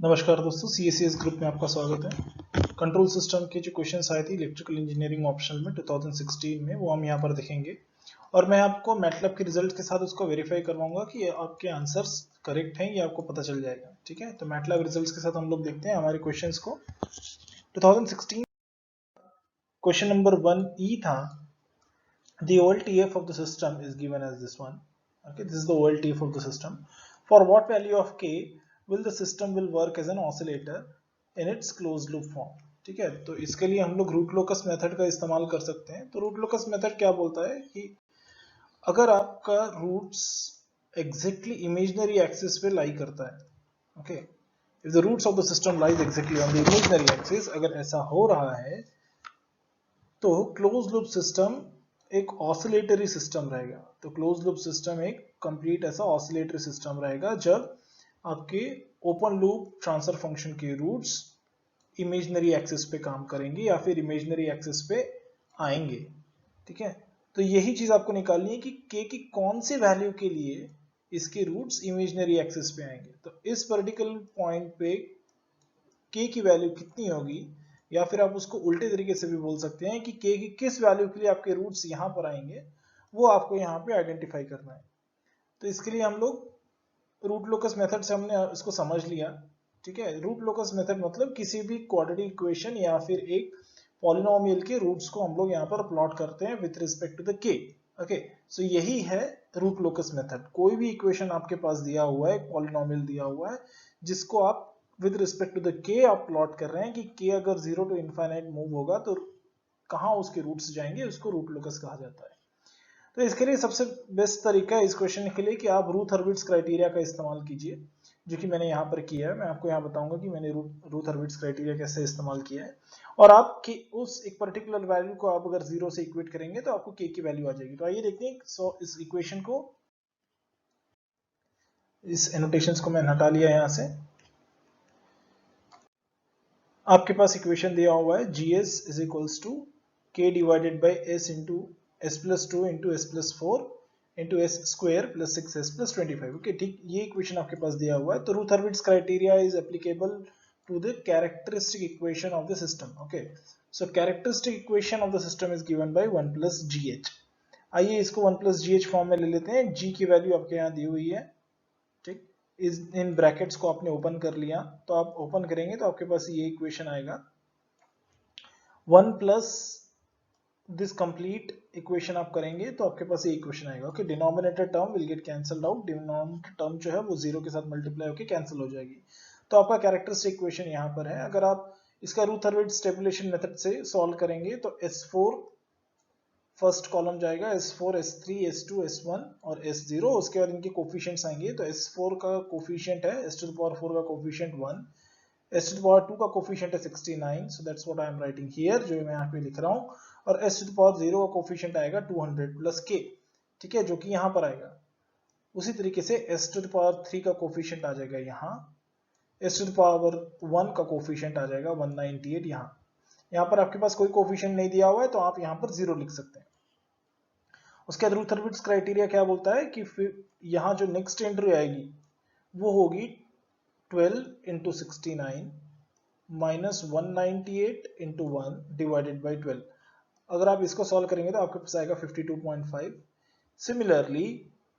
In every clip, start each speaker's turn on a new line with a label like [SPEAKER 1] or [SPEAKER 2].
[SPEAKER 1] नमस्कार दोस्तों, CSCS group में आपका स्वागत है। कंट्रोल सिस्टम के जो क्वेश्चंस आए थे इलेक्ट्रिकल इंजीनियरिंग ऑप्शनल में 2016 में, वो हम यहाँ पर देखेंगे और मैं आपको मैटलैब के रिजल्ट के साथ उसको वेरीफाई करवाऊंगा कि आपके आंसर्स करेक्ट हैं, ये आपको पता चल जाएगा। ठीक है, तो मैटलैब रिजल्ट्स के साथ हम लोग देखते हैं हमारे क्वेश्चंस को। 2016 क्वेश्चन नंबर 1E था, the OLTF of the system is given as this one. Okay, this is the OLTF of the system. For what value of k will the system will work as an oscillator in its closed loop form? ठीक है, तो इसके लिए हम लोग root locus method का इस्तेमाल कर सकते हैं। तो रूट लोकस मेथड क्या बोलता है कि अगर आपका रूट्स एग्जैक्टली इमेजिनरी एक्सिस पे लाई करता है, okay, if the roots of the system lies exactly on the imaginary axis, अगर ऐसा हो रहा है तो क्लोज लूप सिस्टम एक ऑसिलेटरी सिस्टम रहेगा। तो क्लोज लूप सिस्टम एक कंप्लीट ऐसा ऑसिलेटरी सिस्टम रहेगा जब आपके ओपन लूप ट्रांसफर फंक्शन के रूट्स इमेजिनरी एक्सिस पे काम करेंगे या फिर इमेजिनरी एक्सिस पे आएंगे। ठीक है, तो यही चीज आपको निकालनी है कि k की कौन सी वैल्यू के लिए इसके रूट्स इमेजिनरी एक्सिस पे आएंगे। तो इस पर्टिकुलर पॉइंट पे k की वैल्यू कितनी होगी, या फिर आप उसको उल्टे तरीके से भी बोल सकते हैं कि k की किस वैल्यू के लिए आपके रूट्स यहां पर आएंगे, वो आपको यहाँ पे आइडेंटिफाई करना है। तो इसके लिए हम लोग रूट लोकस मेथड से हमने इसको समझ लिया। ठीक है, रूट लोकस मेथड मतलब किसी भी क्वाड्रेटिक इक्वेशन या फिर एक पॉलिनोमियल के रूट्स को हम लोग यहाँ पर प्लॉट करते हैं with respect to the k। Okay, so यही है रूट लोकस मेथड। कोई भी इक्वेशन आपके पास दिया हुआ है, एक पॉलिनोमियल दिया हुआ है, जिसको आप with respect to the k आप प्लॉट कर रहे हैं कि k अगर 0 टू इनफाइनाइट मूव होगा तो कहाँ उसके रूट्स जाएंगे, उसको रूट लोकस कहा जाता है। तो इसके लिए सबसे बेस्ट तरीका है इस क्वेश्चन के लिए कि आप रूथ हर्विट्ज क्राइटेरिया का इस्तेमाल कीजिए, जो कि मैंने यहाँ पर किया है। मैं आपको यहाँ बताऊंगा कि मैंने रूथ हर्विट्ज क्राइटेरिया कैसे इस्तेमाल किया है। और आप उस एक पर्टिकुलर वैल्यू को आप अगर 0 से इक्वेट करेंगे तो आपको k की वैल्यू आ जाएगी। तो आइए देखते हैं। सो इस इक्वेशन को, इस एनोटेशंस को मैंने हटा लिया यहाँ से। आपके पास इक्वेशन दिया हुआ है gs is equals to k divided by s into s plus 2 into s plus 4 into s square plus 6s plus 25। Okay, ठीक, ये इक्वेशन आपके पास दिया हुआ है। तो Routh Hurwitz criteria is applicable to the characteristic equation of the system. Okay, so characteristic equation of the system is given by 1 plus gh। आइए इसको 1 प्लस gh फॉर्म में ले लेते हैं। g की वैल्यू आपके यहाँ दी हुई है। ठीक, इस इन ब्रैकेट्स को आपने ओपन कर लिया, तो आप ओपन करेंगे तो आपके पास ये इक्वेशन आएगा 1 प्लस दिस कंप्लीट इक्वेशन आप करेंगे तो आपके पास ये इक्वेशन आएगा। Okay, denominator term will get cancelled out, denominator term जो है वो 0 के साथ मल्टीप्लाई होकर कैंसिल हो जाएगी। तो आपका कैरेक्टरिस्टिक इक्वेशन यहाँ पर है। अगर आप इसका रूथ हर्विट्ज स्टेबुलेशन मेथड से सॉल्व करेंगे तो S4 फर्स्ट कॉलम जाएगा, S4, S3, S2, S1 और S0। उसके बाद इनके कोफिशिएंट्स आएंगे। तो S4 का कोफिशिएंट है, S to the power 4 का coefficient 1, S to the power 2 का कोफिशिएंट है 69, so that's what I am writing here, जो मैं यहाँ पे लिख रहा हूँ। और S to the power 0 का कोफिशिएंट आएगा 200 प्लस k। ठीक है, जो कि यहाँ पर आएगा। उसी तरीके से S to the power 3 का कोफिशिएंट आ जाएगा यहाँ, S to the power 1 का कोफिशिएंट आ जाएगा 198 यहाँ। यहाँ पर आपके पास कोई कोफिशिएंट नहीं दिया हुआ है तो आप यहाँ पर 0 लिख सकते हैं। उसके बाद रूथ हर्विट्ज क्राइटेरिया क्या बोलता है कि फिर यहाँ जो नेक्स्ट एंट्री आएगी वो होगी 12 into 69 minus 198 into 1 divided by 12। अगर आप इसको सॉल्व करेंगे तो आपके पास आएगा 52.5। सिमिलरली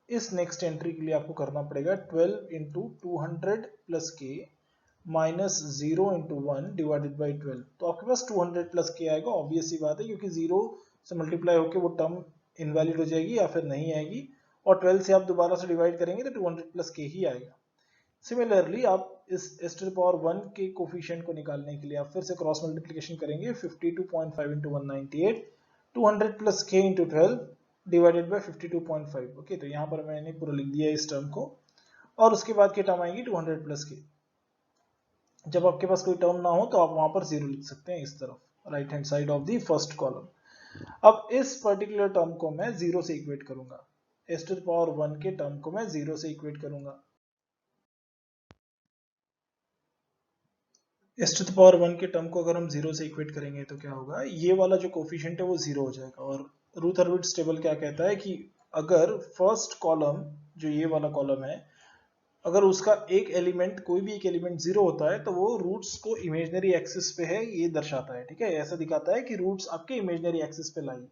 [SPEAKER 1] इस नेक्स्ट एंट्री के लिए आपको करना पड़ेगा 12 इंटू 200 प्लस के माइनस 0 इंटू 1 डिवाइडेड बाई 12। तो आपके पास 200 प्लस के आएगा। ऑब्वियस सी बात है, क्योंकि 0 से मल्टीप्लाई होकर वो टर्म इनवैलिड हो जाएगी या फिर नहीं आएगी, और 12 से आप दोबारा से डिवाइड करेंगे तो 200 प्लस के ही आएगा। सिमिलरली आप इस s to the power 1 के कोफिशिएंट को निकालने के लिए आप फिर से क्रॉस मल्टीप्लिकेशन करेंगे। 52.5 into 198, 200 plus k into 12 divided by 52.5। Okay, तो यहाँ पर मैंने पूरा लिख दिया इस टर्म को, और उसके बाद की टर्म आएगी 200 प्लस k। जब आपके पास कोई टर्म ना हो तो आप वहां पर 0 लिख सकते हैं, इस तरफ right hand side of the first column. अब इस पर्टिकुलर टर्म को मैं 0 से इक्वेट करूंगा, s to the power 1 के टर्म को मैं 0 से इक्वेट करूंगा। s to the power 1 के टर्म को अगर हम 0 से इक्वेट करेंगे तो क्या होगा, ये वाला जो कोफिशिएंट है वो 0 हो जाएगा। और रूथ हर्विट्ज टेबल क्या कहता है कि अगर फर्स्ट कॉलम, जो ये वाला कॉलम है, अगर उसका एक एलिमेंट, कोई भी एक एलिमेंट 0 होता है तो वो रूट्स को इमेजिनरी एक्सिस पे है ये दर्शाता है, ठीक है, ऐसा दिखाता है कि रूट्स आपके इमेजिनरी एक्सिस पे लाई।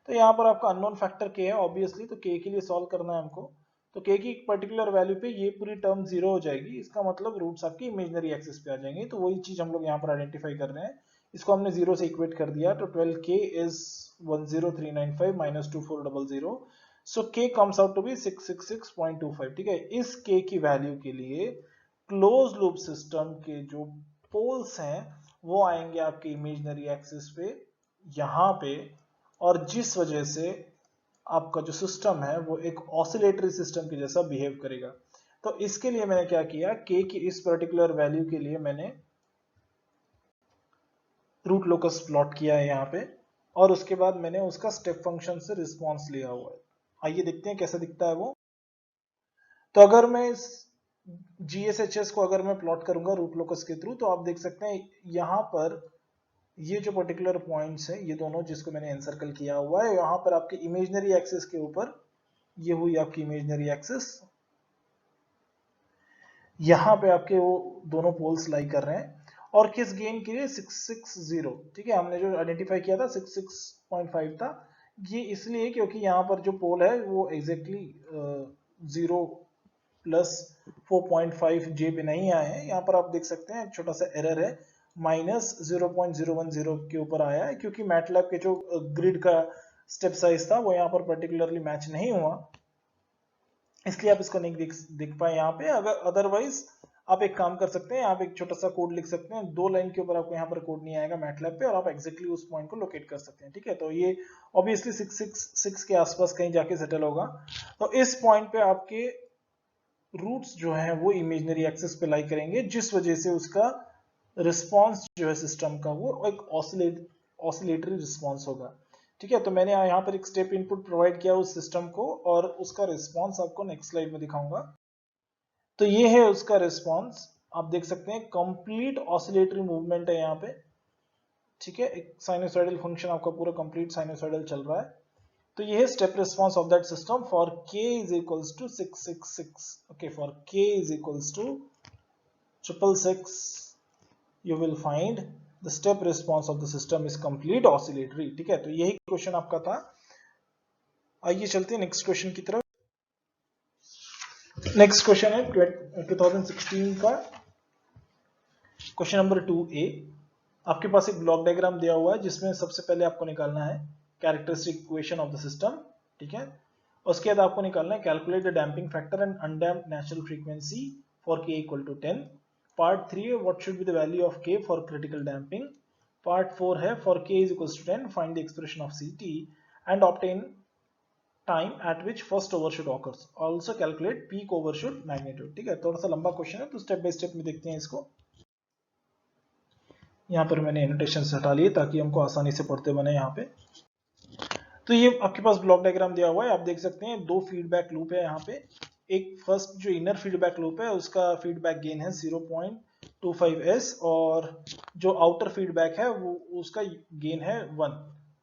[SPEAKER 1] तो यहाँ पर आपका अननोन फैक्टर k है ऑब्वियसली, तो k के लिए सॉल्व करना है हमको। तो k की एक पर्टिकुलर वैल्यू पे ये पूरी टर्म 0 हो जाएगी, इसका मतलब रूट्स आपकी इमेजिनरी एक्सिस पे आ जाएंगे। तो वही चीज हम लोग यहाँ पर आइडेंटिफाई कर रहे हैं, इसको हमने 0 से इक्वेट कर दिया। तो 12k is 10395 minus 2400, so k comes out to be 666.25, ठीक है। इस k की वैल्यू के लिए क्लोज लूप सिस्टम के जो पोल्स हैं वो आएंगे आपके इमेजिनरी एक्सिस पे यहाँ पे, और जिस वजह से आपका जो सिस्टम है वो एक ऑसिलेटरी सिस्टम के जैसा बिहेव करेगा। तो इसके लिए मैंने क्या किया, k की इस पर्टिकुलर वैल्यू के लिए मैंने रूट लोकस प्लॉट किया है यहाँ पे, और उसके बाद मैंने उसका स्टेप फंक्शन से रिस्पॉन्स लिया हुआ है। आइए देखते हैं कैसा दिखता है वो। तो अगर मैं इस GSHS को अगर मैं प्लॉट करूंगा रूट लोकस के थ्रू, तो आप देख सकते हैं यहाँ पर ये जो पर्टिकुलर पॉइंट्स है ये दोनों जिसको मैंने एनसर्कल किया हुआ है, यहाँ पर आपके इमेजिनरी एक्सिस के ऊपर ये हुई आपकी इमेजिनरी एक्सिस, यहाँ पे आपके वो दोनों पोल्स लाई कर रहे हैं, और किस गेन के लिए 660, ठीक है, हमने जो आइडेंटिफाई किया था 66.5 था, ये इसलिए क्योंकि यहाँ पर जो पोल है वो एग्जैक्टली 0 प्लस 4.5 जे पे नहीं आए हैं। यहाँ पर आप देख सकते हैं छोटा सा एरर है, माइनस 0.010 के ऊपर आया है, क्योंकि मैटलैब के जो ग्रिड का स्टेप साइज था वो यहाँ पर पर्टिकुलरली मैच नहीं हुआ, इसलिए आप इसको नहीं देख पाए यहाँ पे। अगर अदरवाइज आप एक काम कर सकते हैं, आप एक छोटा सा कोड लिख सकते हैं, 2 लाइन के ऊपर आपको यहाँ पर कोड नहीं आएगा मैटलैब पे, और आप एग्जैक्टली उस पॉइंट को लोकेट कर सकते हैं, ठीक है। तो ये ऑब्वियसली 666 के आसपास कहीं जाके सेटल होगा। तो इस पॉइंट पे आपके रूट्स जो हैं वो इमेजिनरी एक्सिस पे लाई करेंगे, जिस वजह से उसका रिस्पॉन्स जो है सिस्टम का वो एक ऑसिलेटरी रिस्पॉन्स होगा, ठीक है। तो मैंने यहाँ पर एक स्टेप इनपुट प्रोवाइड किया उस सिस्टम को, और उसका रिस्पॉन्स आपको नेक्स्ट स्लाइड में दिखाऊंगा। तो ये है उसका रिस्पॉन्स, आप देख सकते हैं कंप्लीट ऑसिलेटरी मूवमेंट है यहाँ पे, ठीक है। एक साइनोसॉइडल फंक्शन आपका पूरा कंप्लीट साइनोसॉइडल चल रहा है। तो ये है step response of that system for k is equals to 666, okay, for k is equals to 666 you will find the step response of the system is complete oscillatory, ठीक है। तो यही क्वेश्चन आपका था। आइए चलते हैं नेक्स्ट क्वेश्चन की तरफ। नेक्स्ट क्वेश्चन है 2016 का क्वेश्चन नंबर 2A। आपके पास एक ब्लॉक डायग्राम दिया हुआ है जिसमें सबसे पहले आपको निकालना है characteristic equation of the system, ठीक है। उसके बाद आपको निकालना है calculate the damping factor and undamped natural frequency for k equal to 10। Part 3 है what should be the value of k for critical damping. Part 4 है for k is equal to 10 find the expression of ct and obtain time at which first overshoot occurs, also calculate peak overshoot magnitude, ठीक है। थोड़ा सा लंबा question है तो step by step में देखते हैं इसको। यहाँ पर मैंने एनोटेशन हटा लिए ताकि हमको आसानी से पढ़ते बने यहाँ पे। तो ये आपके पास ब्लॉक डायग्राम दिया हुआ है, आप देख सकते हैं 2 फीडबैक लूप है यहाँ पे। एक फर्स्ट जो इनर फीडबैक लूप है उसका फीडबैक गेन है 0.25s, और जो आउटर फीडबैक है वो उसका गेन है 1,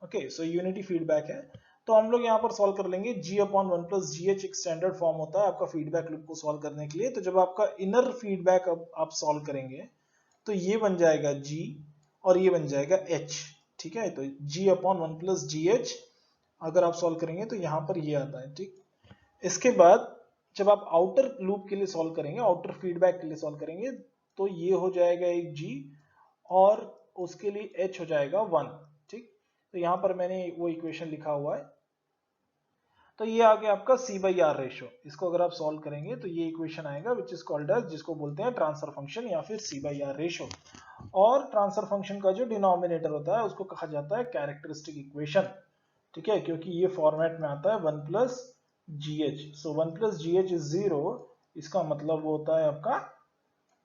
[SPEAKER 1] ओके। सो यूनिटी फीडबैक है। तो हम लोग यहाँ पर सॉल्व कर लेंगे g/1 + gh, एक स्टैंडर्ड फॉर्म होता है आपका फीडबैक लूप को सॉल्व करने के लिए। तो जब आपका इनर फीडबैक आप सॉल्व करेंगे तो ये बन जाएगा g और ये बन जाएगा h, ठीक है। तो g/1 + gh अगर आप सॉल्व करेंगे तो यहाँ पर ये आता है, ठीक। इसके बाद जब आप आउटर लूप के लिए सॉल्व करेंगे, आउटर फीडबैक के लिए सॉल्व करेंगे, तो ये हो जाएगा एक g और उसके लिए h हो जाएगा 1, ठीक। तो यहाँ पर मैंने वो इक्वेशन लिखा हुआ है। तो ये आ गया आपका C/R रेशियो। इसको अगर आप सॉल्व करेंगे तो ये इक्वेशन आएगा विच इज कॉल्ड एज, जिसको बोलते हैं ट्रांसफर फंक्शन या फिर C/R रेशियो। और ट्रांसफर फंक्शन का जो डिनोमिनेटर होता है उसको कहा जाता है कैरेक्टरिस्टिक इक्वेशन, ठीक है, क्योंकि ये फॉर्मेट में आता है 1 + gh। सो 1 + gh इज 0, इसका मतलब वो होता है आपका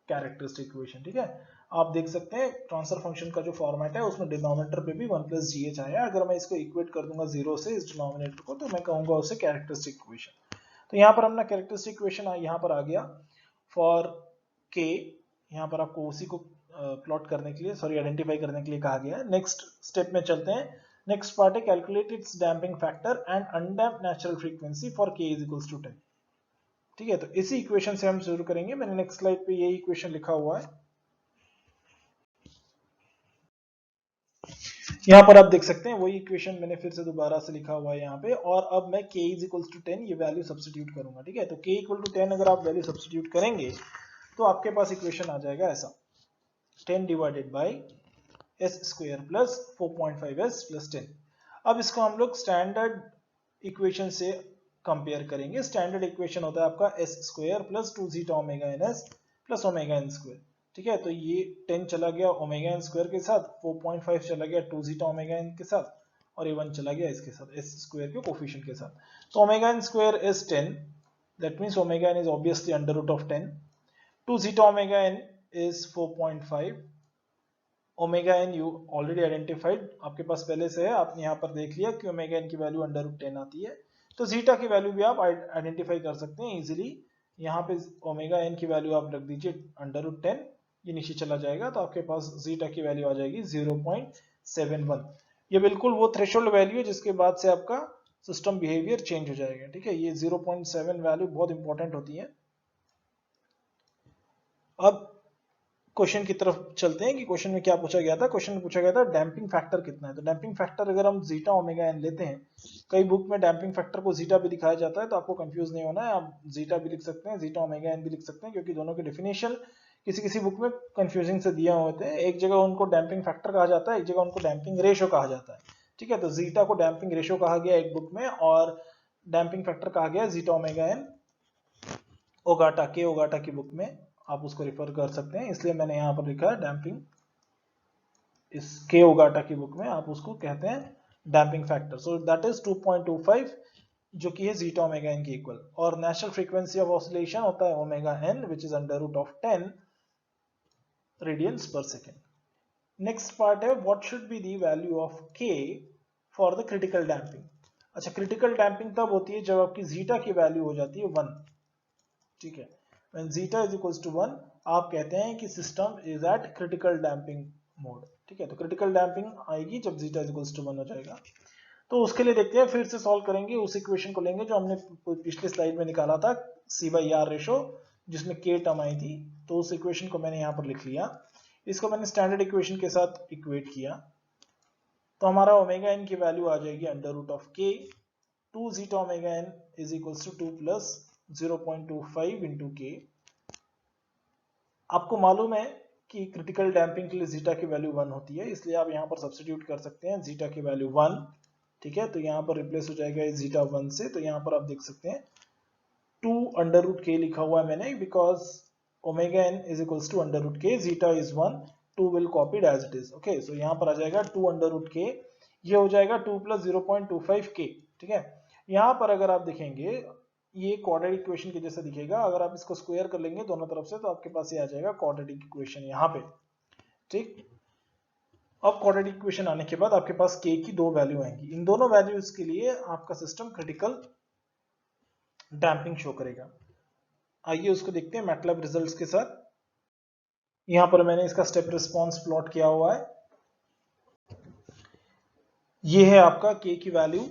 [SPEAKER 1] कैरेक्टरिस्टिक इक्वेशन, ठीक है। आप देख सकते हैं ट्रांसफर फंक्शन का जो फॉर्मेट है उसमें डिनोमिनेटर पे भी 1 + gh आया। अगर मैं इसको इक्वेट कर दूंगा 0 से इस डिनोमिनेटर को, तो मैं कहूंगा उसे कैरेक्टरिस्टिक इक्वेशन। तो यहाँ पर अपना कैरेक्टरिस्टिक इक्वेशन यहाँ पर आ गया फॉर k। यहाँ पर आपको उसी को प्लॉट करने के लिए, सॉरी आइडेंटिफाई करने के लिए कहा गया है। नेक्स्ट स्टेप में चलते हैं। नेक्स्ट पार्ट है calculate its damping factor and undamped natural frequency for k is equals to 10, ठीक है, तो इसी इक्वेशन से हम शुरू करेंगे। मैंने नेक्स्ट स्लाइड पे यही इक्वेशन लिखा हुआ है, यहाँ पर आप देख सकते हैं वही इक्वेशन मैंने फिर से दोबारा से लिखा हुआ है यहाँ पे। और अब मैं k इज इक्वल टू 10 ये वैल्यू सब्स्टिट्यूट करूंगा। ठीक है, तो k इक्वल टू 10 अगर आप वैल्यू सब्स्टिट्यूट करेंगे तो आपके पास इक्वेशन आ जाएगा ऐसा, 10 divided by s square plus 4.5s plus 10। अब इसको हम लोग स्टैंडर्ड इक्वेशन से कंपेयर करेंगे। स्टैंडर्ड इक्वेशन होता है आपका s square plus 2 zeta omega n s plus omega n square. ठीक है, तो ये 10 चला गया ओमेगा एन स्क्वायर के साथ, 4.5 चला गया 2 जीटा ओमेगा एन के साथ, और ये 1 चला गया इसके साथ एस स्क्वायर के कोफिशिएंट के साथ। तो omega n square is 10, that means omega n is obviously under root of 10। 2 zeta omega n is 4.5। Omega n you already identified, आपके पास पहले से है, आपने यहाँ पर देख लिया कि ओमेगा एन की वैल्यू अंडर रूट 10 आती है। तो जीटा की वैल्यू भी आप आइडेंटिफाई कर सकते हैं इजीली। यहाँ पे ओमेगा एन की वैल्यू आप रख दीजिए अंडर रूट 10, ये नीचे चला जाएगा तो आपके पास जीटा की वैल्यू आ जाएगी 0.71। ये बिल्कुल वो थ्रेशोल्ड वैल्यू है जिसके बाद से आपका सिस्टम बिहेवियर चेंज हो जाएगा। ठीक है, ये 0.7 वैल्यू बहुत इंपॉर्टेंट होती है। अब क्वेश्चन की तरफ चलते हैं कि क्वेश्चन में क्या पूछा गया था। क्वेश्चन में पूछा गया था डैम्पिंग फैक्टर कितना है। तो डैम्पिंग फैक्टर अगर हम जीटा ओमेगा एन लेते हैं, कई बुक में डैम्पिंग फैक्टर को जीटा भी दिखाया जाता है, तो आपको कंफ्यूज नहीं होना है, आप जीटा भी लिख सकते हैं, जीटा ओमेगा एन भी लिख सकते हैं, क्योंकि दोनों की डेफिनेशन किसी किसी बुक में कंफ्यूजिंग से दिया होते हैं। एक जगह उनको डैम्पिंग फैक्टर कहा जाता है, एक जगह उनको डैम्पिंग रेशो कहा जाता है। ठीक है, तो जीटा को डैम्पिंग रेशो कहा गया एक बुक में, और डैम्पिंग फैक्टर कहा गया जीटा ओमेगा एन ओगाटा के ओगाटा की बुक में, आप उसको रिफर कर सकते हैं, इसलिए मैंने यहाँ पर लिखा है डैम्पिंग। इस के ओगाटा की बुक में आप उसको कहते हैं damping factor. So that is 2.25, जो कि है जीटा ओमेगा एन की इक्वल। और नेचुरल फ्रीक्वेंसी ऑफ ऑसिलेशन होता है omega n, which is under root of 10 radians per second. Next part है what should be the value of k for the critical damping. अच्छा, critical damping तब होती है जब आपकी जीटा की वैल्यू हो जाती है 1। ठीक है, when zeta is equals to 1 आप कहते हैं कि system is eight critical damping mode. ठीक है, तो क्रिटिकल डैम्पिंग आएगी जब zeta is equals to 1 हो जाएगा। तो उसके लिए देखते हैं, फिर से सॉल्व करेंगे, उस इक्वेशन को लेंगे जो हमने पिछले स्लाइड में निकाला था, C/R रेशो, जिसमें k टर्म आई थी। तो उस इक्वेशन को मैंने यहाँ पर लिख लिया, इसको मैंने स्टैंडर्ड इक्वेशन के साथ इक्वेट किया, तो हमारा ओमेगा एन की वैल्यू आ जाएगी under root of k। 2 zeta omega n is equals to 2 plus 0.25 into k. आपको मालूम है कि क्रिटिकल डैम्पिंग के लिए जीटा की वैल्यू 1 होती है, इसलिए आप यहाँ पर सब्स्टिट्यूट कर सकते हैं जीटा की वैल्यू 1। ठीक है, तो यहाँ पर रिप्लेस हो जाएगा जीटा 1 से, तो यहाँ पर आप देख सकते हैं 2 अंडर रूट के लिखा हुआ है मैंने, because omega n is equals to under root k, zeta is 1, 2 will copied as it is. Okay, so यहाँ पर आ जाएगा 2 अंडर रूट के, ये हो जाएगा 2 प्लस 0.25 के। ठीक है, यहाँ पर अगर आप देखेंगे ये क्वाड्रेटिक इक्वेशन के जैसा दिखेगा, अगर आप इसको स्क्वायर कर लेंगे दोनों तरफ से तो आपके पास ये आ जाएगा क्वाड्रेटिक इक्वेशन यहाँ पे। ठीक, अब क्वाड्रेटिक इक्वेशन आने के बाद आपके पास k की 2 वैल्यू आएंगी, इन दोनों वैल्यूज के लिए आपका सिस्टम क्रिटिकल डैम्पिंग शो करेगा। आइए उसको देखते हैं मैटलैब रिजल्ट्स के साथ। यहाँ पर मैंने इसका स्टेप रिस्पॉन्स प्लॉट किया हुआ है। ये है आपका k की वैल्यू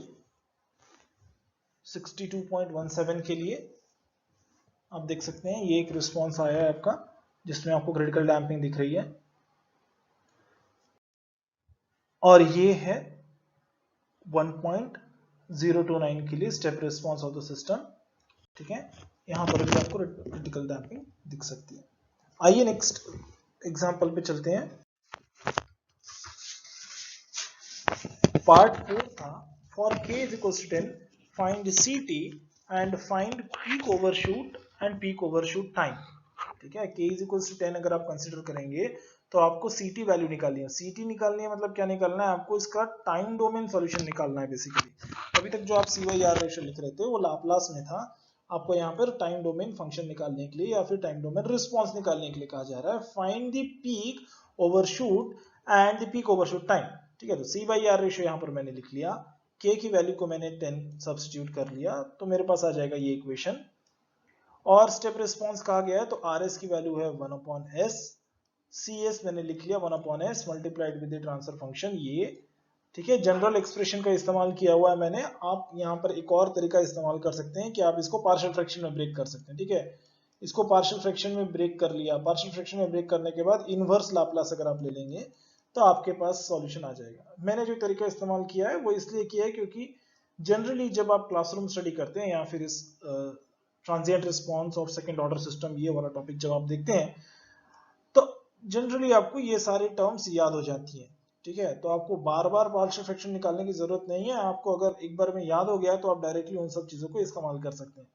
[SPEAKER 1] 62.17 के लिए, आप देख सकते हैं ये एक रिस्पॉन्स आया है आपका, जिसमें आपको क्रिटिकल डैम्पिंग दिख रही है। और ये है 1.029 के लिए step response of the system. ठीक है, यहां पर भी आपको क्रिटिकल डैम्पिंग दिख सकती है। आइए नेक्स्ट एग्जांपल पे चलते हैं। पार्ट 4 था for k is equals to 10 find CT and find peak overshoot and peak overshoot time। ठीक है, k is equals to 10 अगर आप कंसीडर करेंगे तो आपको CT वैल्यू निकालनी है। CT निकालनी है मतलब क्या निकालना है, आपको इसका टाइम डोमेन सॉल्यूशन निकालना है बेसिकली। अभी तक जो आप C/R रेशो लिख रहे थे वो लाप्लास में था, आपको यहाँ पर टाइम डोमेन फंक्शन निकालने के लिए या फिर टाइम डोमेन रिस्पॉन्स निकालने के लिए कहा जा रहा है। Find the peak overshoot and the peak overshoot time. ठीक है, तो C/R रेशो यहाँ पर मैंने लिख लिया, k की वैल्यू को मैंने 10 सब्स्टिट्यूट कर लिया, तो मेरे पास आ जाएगा ये इक्वेशन। और स्टेप रिस्पॉन्स कहा गया है तो RS की वैल्यू है 1/s, CS मैंने लिख लिया 1/s multiplied with the transfer function ये ठीक है, जनरल एक्सप्रेशन का इस्तेमाल किया हुआ है मैंने। आप यहाँ पर एक और तरीका इस्तेमाल कर सकते हैं कि आप इसको पार्शियल फ्रैक्शन में ब्रेक कर सकते हैं। ठीक है, इसको पार्शियल फ्रैक्शन में ब्रेक कर लिया, पार्शियल फ्रैक्शन में ब्रेक करने के बाद इनवर्स लाप्लास अगर आप ले लेंगे तो आपके पास सॉल्यूशन आ जाएगा। मैंने जो तरीका इस्तेमाल किया है वो इसलिए किया है क्योंकि जनरली जब आप क्लासरूम स्टडी करते हैं या फिर इस ट्रांजिएंट रिस्पॉन्स और सेकेंड ऑर्डर सिस्टम ये वाला टॉपिक जब आप देखते हैं तो जनरली आपको ये सारे टर्म्स याद हो जाती हैं। ठीक है, तो आपको बार बार पार्शियल फ्रैक्शन निकालने की जरूरत नहीं है। आपको अगर एक बार में याद हो गया तो आप डायरेक्टली उन सब चीजों को इस्तेमाल कर सकते हैं।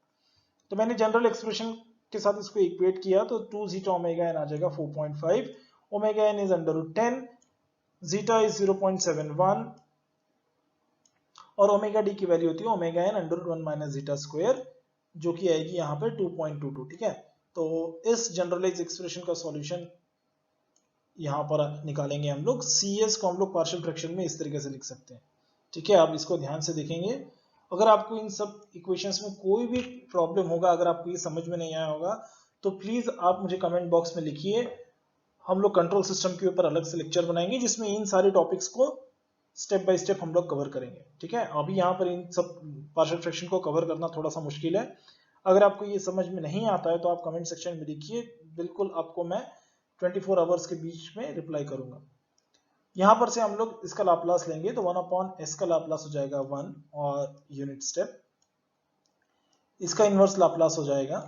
[SPEAKER 1] तो मैंने जनरल एक्सप्रेशन के साथ इसको इक्वेट किया तो 2 जीटा ओमेगा एन आ जाएगा 4.5, omega n is under root 10, zeta is 0.71 और ओमेगा डी की वैल्यू होती है omega n under root 1 minus zeta square, जो कि आएगी यहाँ पे 2.22। ठीक है, तो इस जनरलाइज एक्सप्रेशन का सॉल्यूशन यहाँ पर निकालेंगे हम लोग। CS को हम लोग पार्शियल फ्रैक्शन में इस तरीके से लिख सकते हैं। ठीक है, आप इसको ध्यान से देखेंगे। अगर आपको इन सब इक्वेशंस में कोई भी प्रॉब्लम होगा, अगर आपको ये समझ में नहीं आया होगा तो प्लीज आप मुझे कमेंट बॉक्स में लिखिए। हम लोग कंट्रोल सिस्टम के ऊपर अलग से लेक्चर बनाएंगे जिसमें इन सारे टॉपिक्स को स्टेप बाय स्टेप हम लोग कवर करेंगे। ठीक है, अभी यहाँ पर इन सब पार्शियल फ्रैक्शन को कवर करना थोड़ा सा मुश्किल है। अगर आपको ये समझ में नहीं आता है तो आप कमेंट सेक्शन में लिखिए, बिल्कुल आपको मैं 24 आवर्स के बीच में रिप्लाई करूंगा। यहां पर से हम लोग इसका लाप्लास लेंगे तो 1 अपॉन एस का लाप्लास हो जाएगा 1 और यूनिट स्टेप, इसका इनवर्स लाप्लास हो जाएगा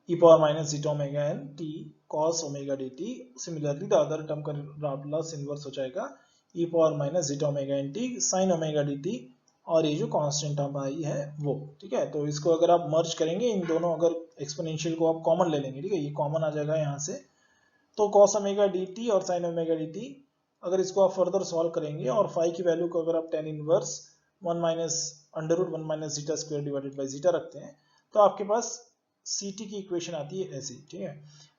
[SPEAKER 1] e power minus zeta omega n t cos omega d t. Similarly the other term का लाप्लास इनवर्स हो जाएगा e power minus zeta omega n t sine omega d t, और ये जो constant term आई है वो। ठीक है, तो इसको अगर आप मर्ज करेंगे, इन दोनों अगर एक्सपोनेंशियल को आप कॉमन ले लेंगे, ठीक है, ये कॉमन आ जाएगा यहाँ से, तो cos ओमेगा डी टी और sin ओमेगा डी टी, अगर इसको आप फर्दर सॉल्व करेंगे और फाई की वैल्यू को अगर आप tan inverse 1 minus under root 1 minus zeta square divided by zeta रखते हैं तो आपके पास CT की इक्वेशन आती है ऐसी। ठीक है,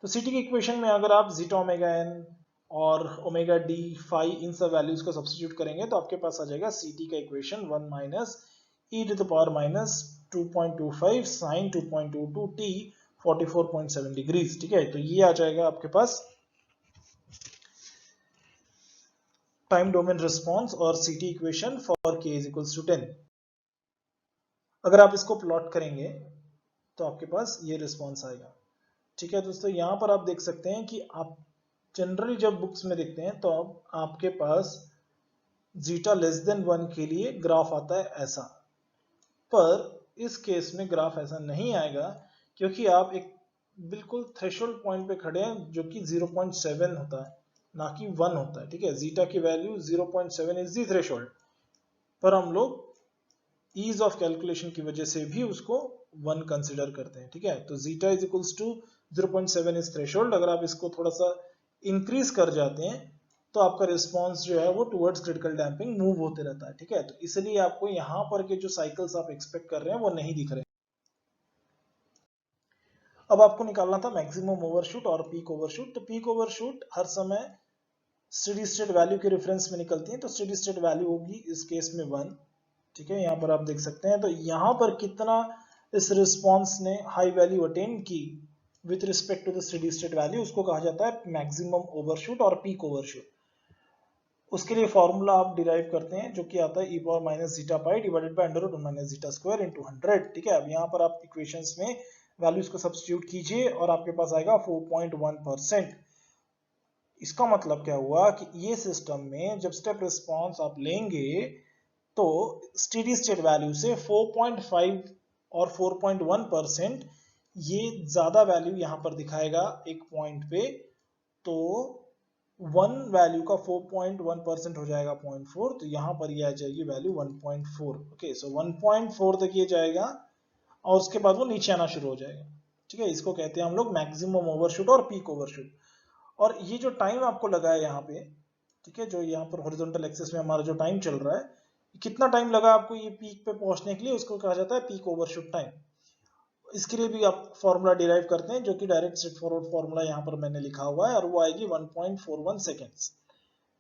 [SPEAKER 1] तो CT की इक्वेशन में अगर आप जीटा ओमेगा एन और ओमेगा डी फाई इन सब वैल्यूज को सब्स्टिट्यूट करेंगे तो आपके पास आ जाएगा CT का equation 1 minus e to the power minus 2.25 sin 2.22 t 44.7 degrees. ठीक है, तो ये आ जाएगा आपके पास टाइम डोमेन रिस्पॉन्स और CT equation for k is equals to 10। अगर आप इसको प्लॉट करेंगे तो आपके पास ये रिस्पॉन्स आएगा। ठीक है दोस्तों, यहां पर आप देख सकते हैं कि आप जनरली जब बुक्स में देखते हैं तो अब आपके पास जीटा लेस देन 1 के लिए ग्राफ आता है ऐसा, पर इस केस में ग्राफ ऐसा नहीं आएगा क्योंकि आप एक बिल्कुल थ्रेशोल्ड पॉइंट पे खड़े हैं जो कि 0.7 होता है, ना कि 1 होता है। ठीक है, जीटा की वैल्यू 0.7 इज दी थ्रेशोल्ड, पर हम लोग ईज ऑफ कैलकुलेशन की वजह से भी उसको 1 कंसिडर करते हैं। ठीक है, तो zeta is equals to 0.7 is threshold. अगर आप इसको थोड़ा सा इंक्रीज कर जाते हैं तो आपका रिस्पॉन्स जो है वो टुवर्ड्स क्रिटिकल डैम्पिंग मूव होते रहता है। ठीक है, तो इसलिए आपको यहाँ पर के जो साइकिल्स आप एक्सपेक्ट कर रहे हैं वो नहीं दिख रहे। अब आपको निकालना था मैक्सिमम ओवरशूट और पीक ओवरशूट। तो पीक ओवरशूट हर समय स्टेडी स्टेट वैल्यू के रेफरेंस में निकलती है, तो स्टेडी स्टेट वैल्यू होगी इस केस में 1। ठीक है, यहाँ पर आप देख सकते हैं, तो यहाँ पर कितना इस रिस्पॉन्स ने हाई वैल्यू अटेन की with respect to the steady state value, उसको कहा जाता है मैक्सिमम ओवरशूट और पीक ओवरशूट। उसके लिए फॉर्मूला आप डिराइव करते हैं जो कि आता है e power minus zeta pi divided by under root 1 minus zeta square into 100। ठीक है, अब यहाँ पर आप इक्वेशंस में वैल्यूज को सब्स्टिट्यूट कीजिए और आपके पास आएगा 4.1%। इसका मतलब क्या हुआ कि ये सिस्टम में जब स्टेप रिस्पॉन्स आप लेंगे तो स्टेडी स्टेट वैल्यू से 4.5 और 4.1% ये ज्यादा वैल्यू यहां पर दिखाएगा एक पॉइंट पे, तो 1 वैल्यू का 4.1% हो जाएगा 0.4, तो यहां पर ये आ जाएगी वैल्यू 1.4। ओके, सो 1.4 तक ये जाएगा और उसके बाद वो नीचे आना शुरू हो जाएगा। ठीक है, इसको कहते हैं हम लोग मैक्सिमम ओवरशूट और पीक ओवरशूट। और ये जो टाइम आपको लगा है यहाँ पे, ठीक है, जो यहाँ पर हॉरिजॉन्टल एक्सिस में हमारा जो टाइम चल रहा है, कितना टाइम लगा आपको ये पीक पे पहुंचने के लिए, उसको कहा जाता है पीक ओवरशूट टाइम। इसके लिए भी आप फॉर्मूला डिराइव करते हैं जो कि डायरेक्ट स्ट्रेट फॉरवर्ड फॉर्मूला यहाँ पर मैंने लिखा हुआ है और वो आएगी 1.41 सेकेंड्स।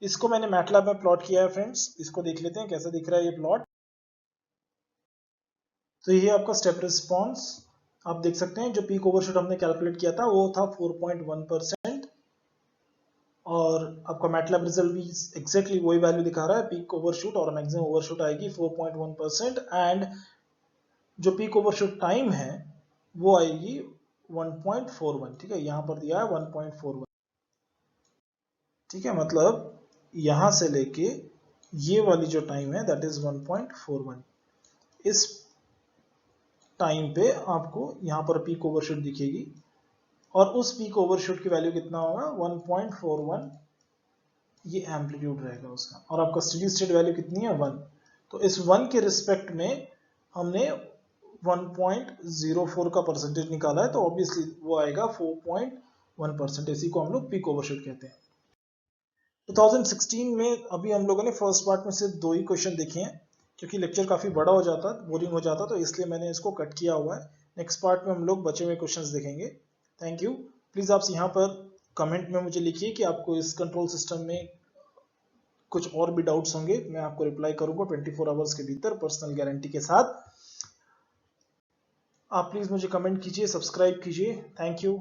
[SPEAKER 1] इसको मैंने मैटलैब में प्लॉट किया है फ्रेंड्स, इसको देख लेते हैं कैसा दिख रहा है ये प्लॉट। तो ये आपका स्टेप रिस्पॉन्स आप देख सकते हैं, जो पीक ओवरशूट हमने कैलकुलेट किया था वो था 4.1%, और आपका मैटलैब रिजल्ट भी एग्जैक्टली वही वैल्यू दिखा रहा है, पीक ओवरशूट और मैक्सिमम ओवरशूट आएगी 4.1% एंड जो पीक ओवरशूट टाइम है वो आएगी 1.41। ठीक है, यहाँ पर दिया है 1.41। ठीक है, मतलब यहां से लेके ये वाली जो टाइम है दैट इज 1.41। इस टाइम पे आपको यहाँ पर पीक ओवरशूट दिखेगी और उस पीक ओवरशूट की वैल्यू कितना होगा 1.41, ये एम्पलीट्यूड रहेगा उसका, और आपका स्टेडी स्टेट वैल्यू कितनी है 1। तो इस 1 के रिस्पेक्ट में हमने 1.04 का परसेंटेज निकाला है, तो ऑब्वियसली वो आएगा 4.1%। इसी को हम लोग पीक ओवरशूट कहते हैं। 2016 में अभी हम लोगों ने फर्स्ट पार्ट में सिर्फ 2 ही क्वेश्चन देखे हैं, क्योंकि लेक्चर काफी बड़ा हो जाता, बोरिंग हो जाता, तो इसलिए मैंने इसको कट किया हुआ है। नेक्स्ट पार्ट में हम लोग बचे हुए क्वेश्चंस देखेंगे। Thank you. प्लीज आप यहाँ पर कमेंट में मुझे लिखिए कि आपको इस कंट्रोल सिस्टम में कुछ और भी डाउट्स होंगे, मैं आपको रिप्लाई करूंगा 24 आवर्स के भीतर पर्सनल गारंटी के साथ। आप प्लीज मुझे कमेंट कीजिए, सब्सक्राइब कीजिए। Thank you.